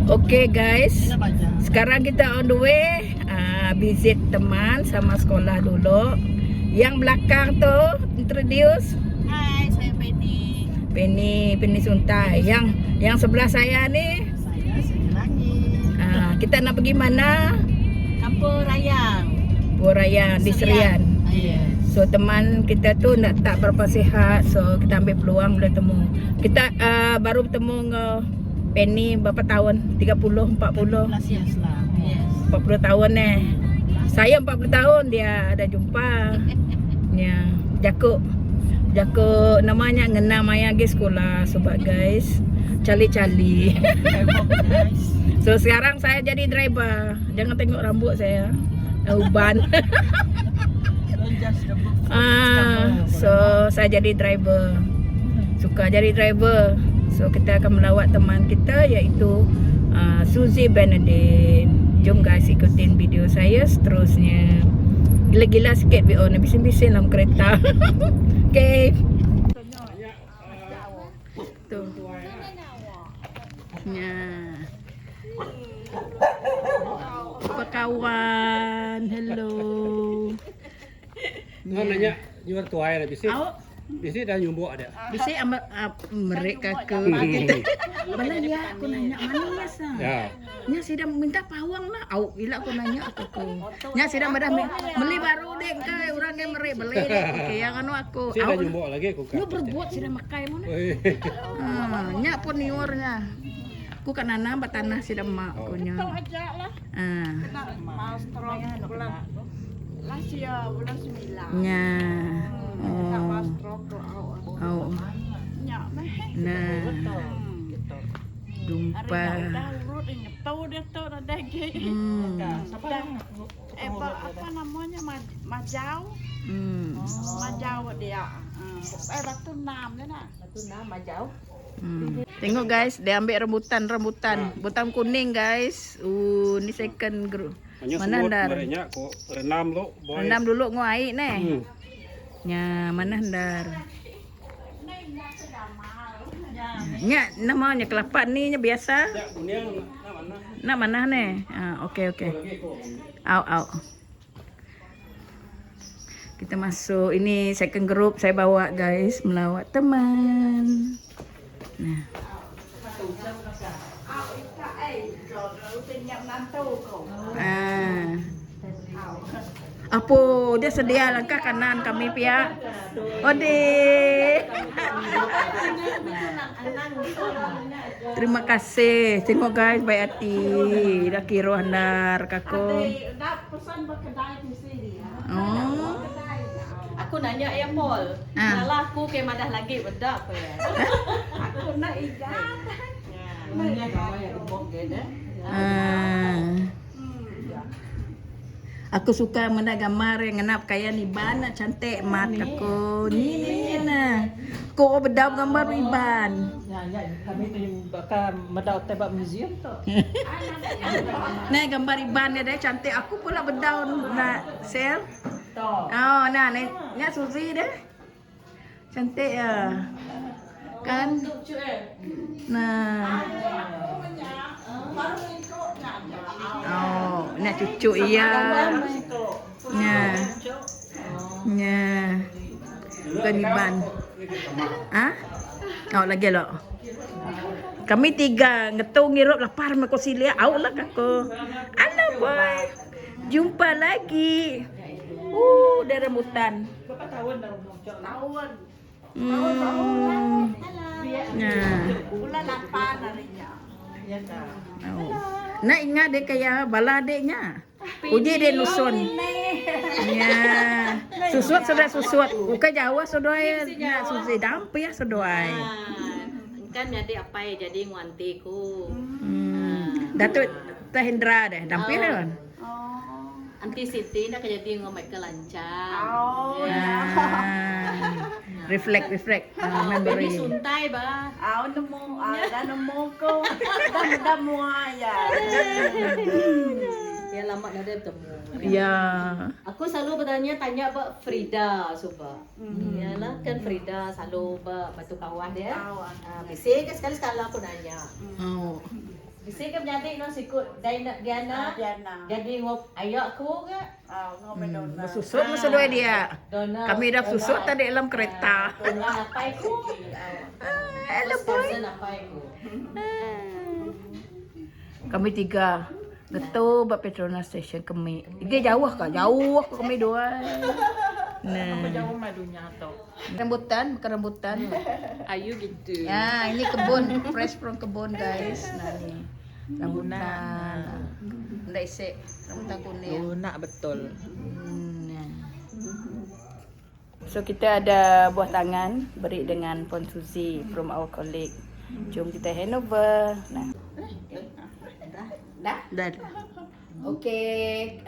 Okay guys, sekarang kita on the way visit teman sama sekolah dulu. Yang belakang tu introduce. Hai, saya Penny. Penny Suntai. Yang sebelah saya ni Saya Langi. kita nak pergi mana? Kampung Rayang. Raya di Serian. Yes. So teman kita tu tak berapa sihat, so kita ambil peluang boleh temu. Kita baru bertemu dengan Penny berapa tahun? 30, 40. 12 years lah. Yes. 40 tahun Saya 40 tahun dia ada jumpa. Ya, Jakuk namanya ngena maya ke sekolah sebab guys. Cali-cali. So sekarang saya jadi driver. Jangan tengok rambut saya. Uban. So saya jadi driver. Suka jadi driver. So kita akan melawat teman kita iaitu Suzy Benedict. Jom guys ikutin video saya seterusnya. Gila-gila sikit BO ni, bising-bising dalam kereta. Okay. Tu. Ya. Apa kawan? Hello. Nanya jual tuai lah bisik. Bisik dah nyumbuk ada. Bisik mereka ke mana ya aku nanya mana ya sa. Ya. Nya sedang minta pawang lah. Au bila aku nanya aku. Nya sedang pada beli baru dek kai orang yang beli dek. Okey yang anu aku. Bisik dah nyumbuk lagi aku kan. Lu berbuat sedang makai mana. Nya pun niornya. Aku kan nanam tanah sedang mak aku nya. Tahu aja lah. Mau stroke bulan. Last year bulan 9. Nya. Tak mau stroke tu Oh. Nyak meh. Nah. Jumpa. Dah urut ini tahu dia tu dah daging. Apa namanya majau. Majau dia. Batu nam dia nak. Batu nam majau. Tengok guys, dia ambil rambutan kuning guys. Ni second group. Mana ndar? Kok renam lo. Rendam dulu ngau air ni. Nya mana ndar? Nya namanya kelapa ni nya biasa. Ya kuning Nak mana ni? Okey. Au. Kita masuk. Ini second group saya bawa guys melawat teman. Nah. Apa dia sedia langkah kanan kami pihak. Ode. Terima kasih. Tengok guys baik hati. Dah kira handar kako. Oh. Aku nanya ya Paul. Malah aku ke madah lagi bedak apa ya. Aku nak ijazah. Nanya kamu yang rembok gede. Aku suka mana gambar yang ngenap kayak ni ban cantik mat aku. Ni nah. Ko bedam gambar Iban. Ya, kami tu bakal medau tebak museum tu. Nah gambar Iban dia dah cantik. Aku pula bedau nak sel. Oh, nah ni Suzy deh. Cantik ya. Kan? Nah. Oh, nak cucu iya. Nya. Bukan Iban. Oh, lagi lo. Kami tiga ngetung ngirup lapar mak ko silia. Au lah kako. Halo boy. Jumpa lagi. Dari rambutan. Berapa tahun dah muncul? Tahun. Bulan 8 harinya. Ya dah. Oh. Nak ingat dia kayak bala adiknya. Uji dia nusun. Ya. Susut sudah susut. Bukan Jawa sudah ya Suzy dampi ya sudah. Kan jadi apa ya jadi nguantiku. Datuk Tahendra deh dampi kan. Anti Siti nak jadi ngomong ke lancar. Reflect memory. Ini suntai ba. Nemu ko. Dah muaya. Ya lama dah bertemu. Ya. Aku selalu tanya ba Frida suba. Yalah kan Frida selalu ba batu kawah dia. Bisik sekali-sekala aku nanya. Oh. Isi ke menjadi no sikut Diana. Diana. Jadi ngop ayak aku ke? Ngomel dona. Bersusuk masa dua dia. Dona. Kami dah susuk tadi dalam kereta. Dona apa aku? Hello boy. Apa aku? Kami 3. Betul buat Petronas Station kami. Dia jauh kah? Jauh ke kami dua. Nah. Jauh madunya atau Rambutan, bukan rambutan. ayu gitu. Ya, ini kebun, fresh from kebun guys. Nah ni. Rambutan. Ndak isik, rambutan kuning. Lunak betul. Nah. So kita ada buah tangan beri dengan Puan Suzy from our colleague. Jom kita handover. Nah. Dah? Dah. Okey,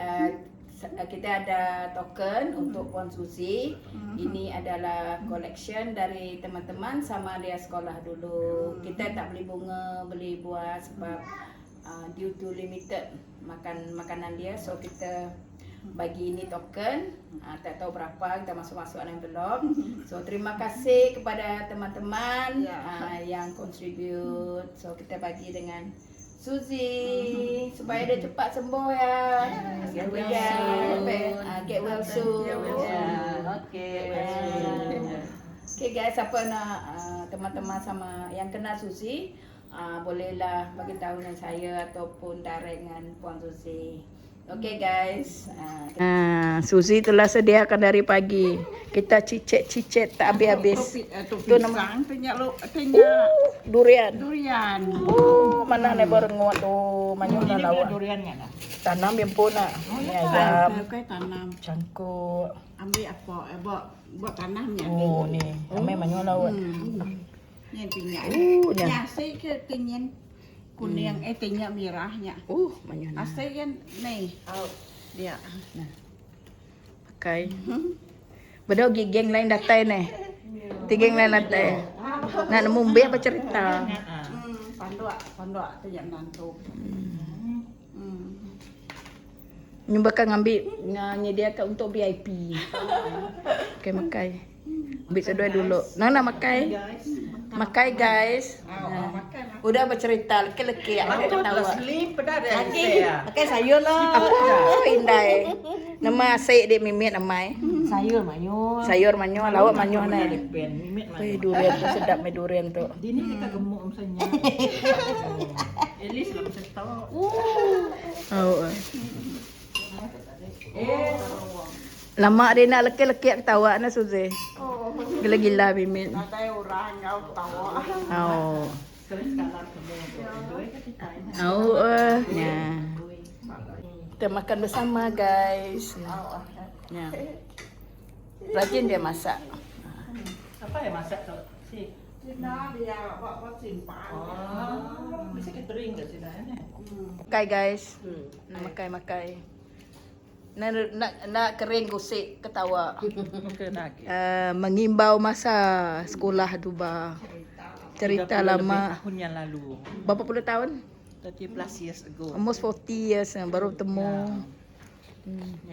kita ada token untuk Puan Suzy. Ini adalah collection dari teman-teman sama dia sekolah dulu. Kita tak beli bunga, beli buah sebab due to limited makanan dia. So kita bagi ini token. Tak tahu berapa, kita masuk-masuk envelope. So terima kasih kepada teman-teman yang contribute. So kita bagi dengan Suzy supaya dia cepat sembuh ya. Get well soon. Okay. Okay guys, siapa nak teman-teman sama yang kenal Suzy, bolehlah bagi tahu dengan saya ataupun direct dengan Puan Suzy. Okay guys. Suzy telah sediakan dari pagi. Kita cicit tak habis-habis. Tu nama Durian. durian. Mana ni baru nguat tu manyung dah lawak. Duriannya nah. Tanam yang pun nak. Ni ayam. Kau tanam. Cangkuk. Ambil apa? Buat tanamnya. Oh ni. Ramai manyung lawak. Yang tinggal. Nya. Nasi ke tinggal kuning tinggal merahnya. Manyung. Asal kan ni. Dia. Pakai. Bedok geng lain datai ni. Tiga lain datai. Nak nemu apa cerita. Pondok tu yang nantu. Ni bakal ngambil nyediakan untuk VIP. Okey makai. Ambil sedua dulu. Nak makai. Makai guys. Udah bercerita leki-leki ada ketawa. Lagi pakai sayur lah. Apa indai. Nama asyik dia mimit namai. Sayur manyo. Sayur manyo, lawak manyo na. Ben mimit mah. Durian tu sedap mai durian tu. Dini kita gemuk misalnya. Elis lah bisa tahu. Oh. Lama dia nak leki-leki ketawa na Suzy. Gila-gila mimit. Ada orang kau tahu. Oh. Ya. Kita makan bersama guys. Ya. Rajin dia masak. Apa yang masak tu? Si. Cina dia buat simpan. Bisa catering kat sini ni. Makai guys. Makai. Nak kering gosip ketawa. Mungkin lagi. Mengimbau masa sekolah tu bah. Cerita lama. Tahun yang lalu. Berapa puluh tahun? 30 years ago. Almost 40 years baru temu.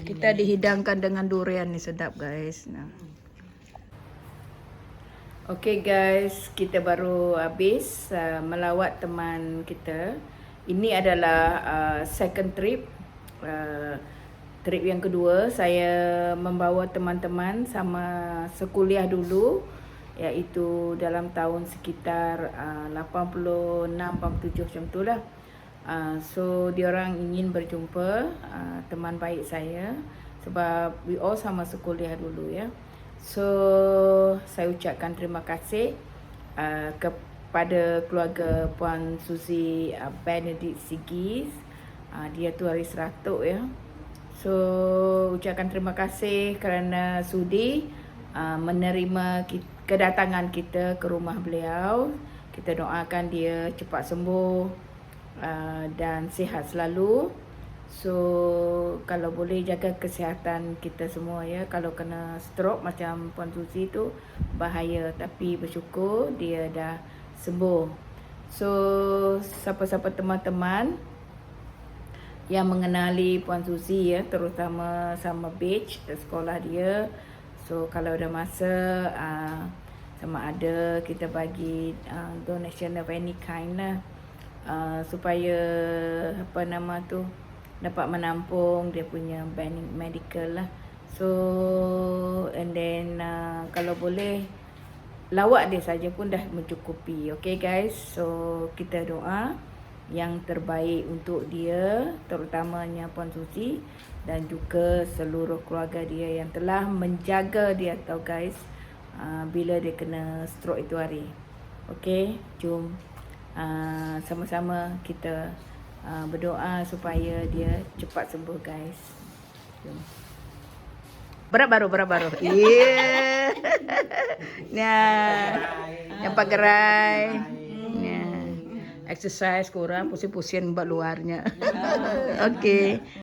Kita dihidangkan dengan durian ni sedap guys. Nah. Okay guys, kita baru habis melawat teman kita. Ini adalah second trip. Trip yang kedua, saya membawa teman-teman sama sekuliah dulu, iaitu dalam tahun sekitar 86, 87 macam tu lah. So diorang ingin berjumpa teman baik saya sebab we all sama sekuliah dulu ya. So saya ucapkan terima kasih kepada keluarga Puan Suzy Benedict Sigis. Dia tu hari 100 ya. So ucapkan terima kasih kerana sudi menerima kedatangan kita ke rumah beliau. Kita doakan dia cepat sembuh dan sihat selalu. So kalau boleh jaga kesihatan kita semua ya. Kalau kena stroke macam Puan Suzy tu bahaya, tapi bersyukur dia dah sembuh. So siapa-siapa teman-teman yang mengenali Puan Suzy ya, terutama sama batch sekolah dia. So kalau ada masa sama ada kita bagi donation of any kind lah. supaya apa nama tu dapat menampung dia punya medical lah. So and then kalau boleh lawat dia saja pun dah mencukupi. Okay guys, so kita doa yang terbaik untuk dia, terutamanya Puan Susi dan juga seluruh keluarga dia yang telah menjaga dia tau guys, bila dia kena stroke itu hari. Okay, jom sama-sama kita berdoa supaya dia cepat sembuh guys. Jom. Berat baru. Yeah. Nah, yang pagerai. Nah, exercise kurang, pusing-pusing buat luarnya. Okay.